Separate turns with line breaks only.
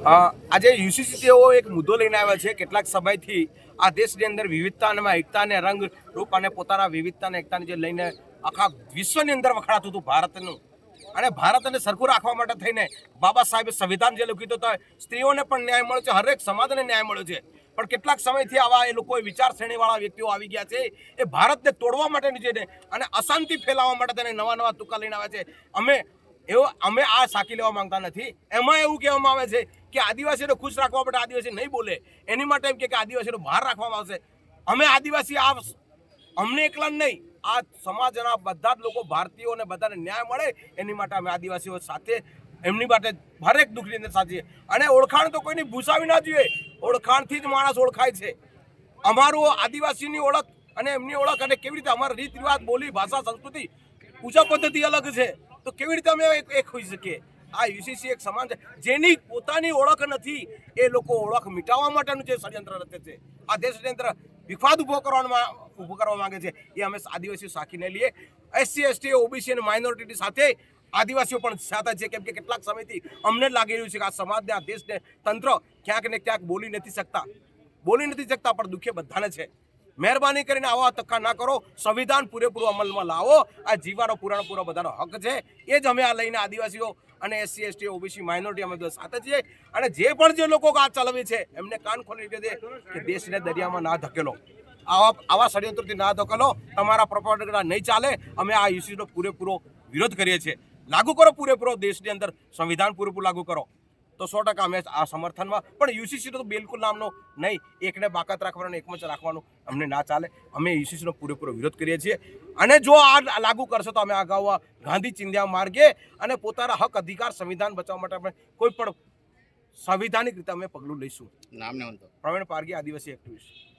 આજે યુસીસી તેઓ એક મુદ્દો લઈને આવ્યા છે. કેટલાક સમયથી આ દેશની અંદર વિવિધતા અને એકતાને રંગ રૂપ અને પોતાના વિવિધતા અને એકતાને જે લઈને આખા વિશ્વની અંદર વખણાતું હતું ભારતનું, અને ભારતને સરખું રાખવા માટે થઈને બાબા સાહેબે સંવિધાન જે લખ્યું હતું, સ્ત્રીઓને પણ ન્યાય મળ્યો છે, હરેક સમાજને ન્યાય મળ્યો છે. પણ કેટલાક સમયથી આવા એ લોકો વિચાર શ્રેણીવાળા વ્યક્તિઓ આવી ગયા છે. એ ભારતને તોડવા માટેની છે અને અશાંતિ ફેલાવવા માટે તેને નવા નવા તુક્કા લઈને આવ્યા છે. અમે આ સાકી લેવા માંગતા નથી. એમાં એવું કહેવામાં આવે છે કે આદિવાસીઓને ખુશ રાખવા માટે આદિવાસી નહીં બોલે, એની માટે એમ કે આદિવાસીઓને બહાર રાખવામાં આવશે. અમે આદિવાસી અમને એકલા નહીં, આ સમાજના બધા જ લોકો ભારતીયોને બધાને ન્યાય મળે એની માટે અમે આદિવાસીઓ સાથે એમની માટે હરેક દુઃખની અંદર સાચીએ. અને ઓળખાણ તો કોઈની ભૂસાવી ના જોઈએ, ઓળખાણથી જ માણસ ઓળખાય છે. અમારું આદિવાસીની ઓળખ અને એમની ઓળખ અને કેવી રીતે અમારા રીત રિવાજ, બોલી, ભાષા, સંસ્કૃતિ, પૂજા પદ્ધતિ અલગ છે, તો કેવી રીતે અમે એક હોઈ શકીએ? આ યુસીસી એક સમાજ છે જેની પોતાની ઓળખ નથી, એ લોકો ઓળખ મિટાવવા માટેનું જે ષડયંત્ર રચે છે, આ દેશની અંદર વિવાદ ઊભો કરવા માંગે છે. એ અમે આદિવાસીઓ સાખી નહીં લઈએ. એસસી, એસટી, ઓબીસી અને માઇનોરિટી સાથે આદિવાસીઓ પણ સાથે છે, કેમ કે કેટલાક સમયથી અમને લાગી રહ્યું છે કે આ સમાજને, આ દેશને તંત્ર ક્યાંક ને ક્યાંક બોલી નથી શકતા, પણ દુઃખે બધાને છે. મહેરબાની કરીને આવા ધક્કા ના કરો, સંવિધાન પૂરેપૂરું અમલમાં લાવો. આ જીવાનો પૂરેપૂરો બધાનો હક છે. એ જ અમે આ લઈને આદિવાસીઓ અને એસસી, એસટી, ઓબીસી, માઇનોરિટી અમે બધા સાથે છીએ. અને જે પણ જે લોકો આ ચલાવે છે એમને કાન ખોલી દે કે દેશને દરિયામાં ના ધકેલો, આવા ષડયંત્રોથી ના ધકેલો. તમારા પ્રોપેગેન્ડા નહીં ચાલે. અમે આ યુસીસીનો પૂરેપૂરો વિરોધ કરીએ છીએ. લાગુ કરો પૂરેપૂરો, દેશની અંદર સંવિધાન પૂરેપૂરું લાગુ કરો, તો 100% અમે આ સમર્થનમાં. પણ યુસીસીનો તો બિલકુલ નામનો નહીં. એકને બાકાત રાખવાનું, એકમંચ રાખવાનું અમને ના ચાલે. અમે યુસીસીનો પૂરેપૂરો વિરોધ કરીએ છીએ. અને જો આ લાગુ કરશો તો અમે અગાઉ ગાંધી ચિંધ્યા માર્ગે અને પોતાના હક અધિકાર, સંવિધાન બચાવવા માટે આપણે કોઈ પણ સંવિધાનિક રીતે અમે પગલું લઈશું.
નામ ને
પ્રવીણ પારગી, આદિવાસી એક્ટિવિસ્ટ.